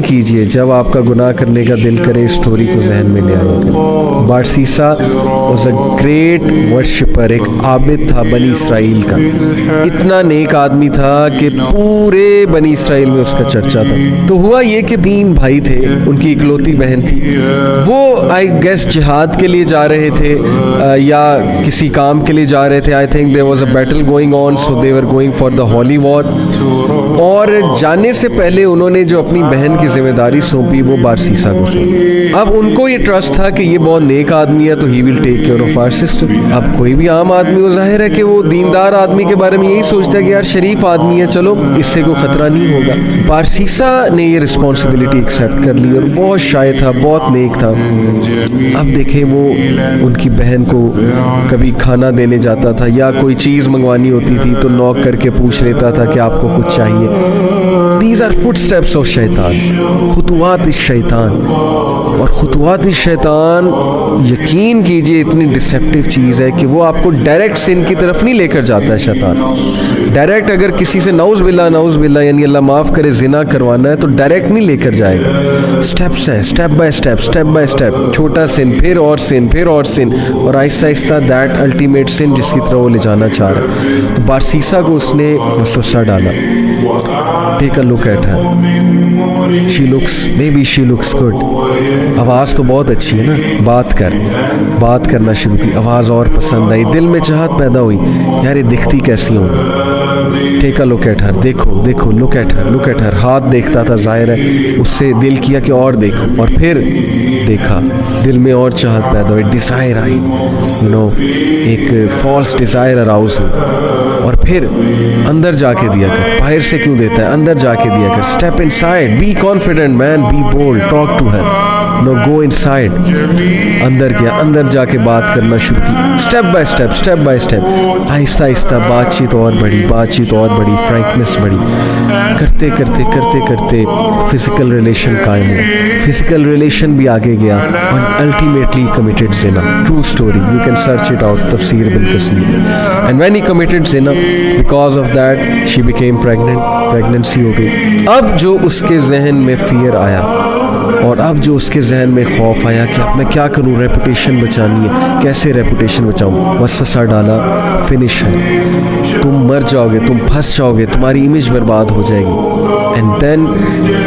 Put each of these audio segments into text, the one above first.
कीजिए जब आपका गुनाह करने का दिल करे, इस स्टोरी को जहन में ले आइए। बारसीसा वॉज अ ग्रेट वर्शिपर, एक आबिद था बनी इसराइल का। इतना नेक आदमी था कि पूरे बनी इसराइल में उसका चर्चा था। तो हुआ ये कि 3 भाई थे, उनकी इकलौती बहन थी। वो आई गेस जिहाद के लिए जा रहे थे या किसी काम के लिए जा रहे थे। I think there was a battle going on, so they were going for the holy war. और जाने से पहले उन्होंने जो अपनी बहन की जिम्मेदारी सौंपी वो बारसीसा को सौंपी। अब उनको ये ट्रस्ट था कि ये बहुत नेक आदमी है, तो he will take care of our sister. अब कोई भी आम आदमी को जाहिर है कि वो दीनदार आदमी के बारे में यही सोचता है कि यार शरीफ आदमी है, चलो इससे कोई खतरा नहीं होगा। बारसीसा ने ये रिस्पॉन्सिबिलिटी एक्सेप्ट कर ली और बहुत शाय था, बहुत नेक था। अब देखें वो उनकी बहन को कभी खाना देने जाता था या कोई चीज़ मंगवानी होती थी तो नॉक करके पूछ लेता था कि आपको कुछ चाहिए। These are footsteps of शैतान, खुतुवात इस शैतान। और खुतुवात इस शैतान, यकीन कीजिए इतनी डिसेप्टिव चीज़ है कि वो आपको डायरेक्ट सिन की तरफ नहीं लेकर जाता है शैतान। डायरेक्ट अगर किसी से नौज़ बिल्ला यानी अल्लाह माफ़ करे जिना करवाना है तो डायरेक्ट नहीं लेकर जाएगा। स्टेप्स हैं, स्टेप बाय स्टेप, छोटा सिन, फिर और सिन, और आहिस्ता आहिस्ता दैट अल्टीमेट सिन जिसकी तरफ वो ले जाना चाह रहा है। तो बारसीसा को उसने वसवसा डाला। Take a look at her, she looks good. आवाज़ तो बहुत अच्छी है ना, बात करना शुरू की, आवाज़ और पसंद आई, दिल में चाहत पैदा हुई, यार ये दिखती कैसी होंगी। Take a look at her, देखो लुक एट हर। हाथ देखता था, जाहिर है उससे दिल किया कि और देखो, और फिर देखा, दिल में और चाहत पैदा हुई, डिज़ायर आई, एक फॉल्स डिज़ायर अराउज हुई। और फिर अंदर जाके दिया कर, बाहर से क्यों देता है, अंदर जाके दिया कर। Step inside, be confident man, be bold, talk to her, go inside. अंदर गया, अंदर जाके बात करना शुरू की, step by step, Aahista Aahista बातचीत और बढ़ी, फ्रैंकनेस बढ़ी। करते करते फिजिकल रिलेशन कायम हुआ, फिजिकल रिलेशन भी आगे गया और अल्टीमेटली कमिटेड जिना। True story, you can search it out, तफसीर इब्न कसीर। एंड व्हेन ही कमिटेड जिना, because of that she became pregnancy हो गई। अब जो उसके जहन में फियर आया और अब जो उसके जहन में खौफ आया कि अब मैं क्या करूं, रेपुटेशन बचानी है, कैसे रेपुटेशन बचाऊं, वसवसा डाला, फिनिश है, तुम मर जाओगे, तुम फंस जाओगे, तुम्हारी इमेज बर्बाद हो जाएगी। And then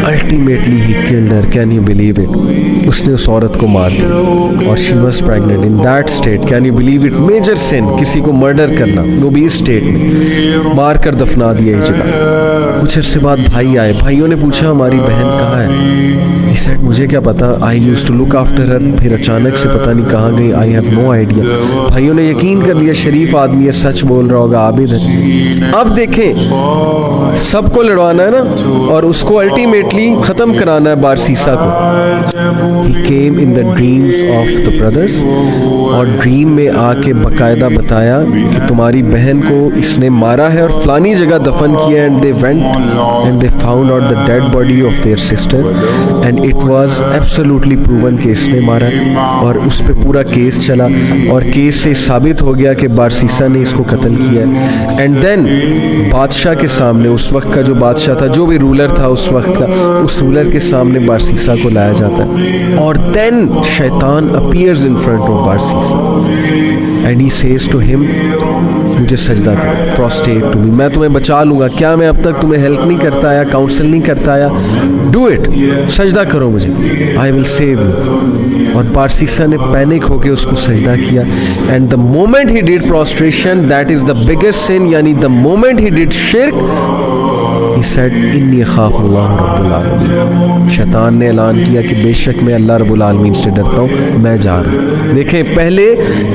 ultimately he killed her, can you believe it. उसने उस औरत को मार दिया और she was pregnant in that state, can you believe it. Major sin, किसी को मर्डर करना, वो भी इस स्टेट में, मार कर दफना दिया एक जगह। कुछ अर्से बाद भाई आए, भाइयों ने पूछा हमारी बहन कहाँ है। He said, मुझे क्या पता, I used to look after her. फिर अचानक से पता नहीं कहाँ गई, आई हैव नो आइडिया। भाइयों ने यकीन कर लिया शरीफ आदमी है, सच बोल रहा होगा, आबिद है। अब देखें, सबको लड़वाना है ना, और उसको अल्टीमेटली ख़त्म कराना है बारसीसा को। He came in the dreams of the brothers, और ड्रीम में आके बाकायदा बताया कि तुम्हारी बहन को इसने मारा है और फलानी जगह दफन किया। And they went and they found out the dead body of their sister and it was absolutely proven कि इसने मारा है। और उस पर पूरा केस चला और केस से साबित हो गया कि बारसीसा ने इसको कत्ल किया है। एंड देन बादशाह के सामने, उस वक्त का जो बादशाह था, जो भी रूलर था उस वक्त का, उस रूलर के सामने बारसीसा को लाया जाता है। और देन शैतान अपीयर्स इन फ्रंट ऑफ बारसीसा and he says to him, मुझे सजदा करो, प्रोस्ट्रेट टू मी, मैं तुम्हें बचा लूँगा। क्या मैं अब तक तुम्हें हेल्प नहीं करता आया, काउंसिल नहीं करता आया? डू इट, सजदा करो मुझे, आई विल सेव यू। और बारसीसा ने पैनिक होकर उसको सजदा किया। And the moment he did prostration, that is the biggest sin, यानी द मोमेंट ही डिड शिर्क, he said, इन्नी अख़ाफ़ुल्लाह रब्बुल आलमीन। शैतान ने ऐलान किया कि बेशक मैं अल्लाह रब्बुल आलमीन से डरता हूँ, मैं जा रहा हूँ। देखें, पहले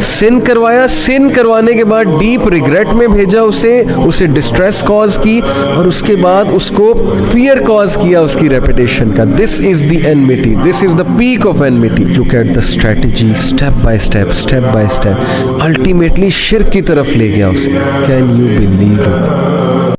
सिन करवाया, सिन करवाने के बाद डीप रिग्रेट में भेजा उसे डिस्ट्रेस कॉज की, और उसके बाद उसको फियर कॉज किया उसकी रेपुटेशन का। This is the enmity, this is the peak of enmity. Look at the strategy, step by step, ultimately शिर्क की तरफ ले गया उसे। Can you believe it?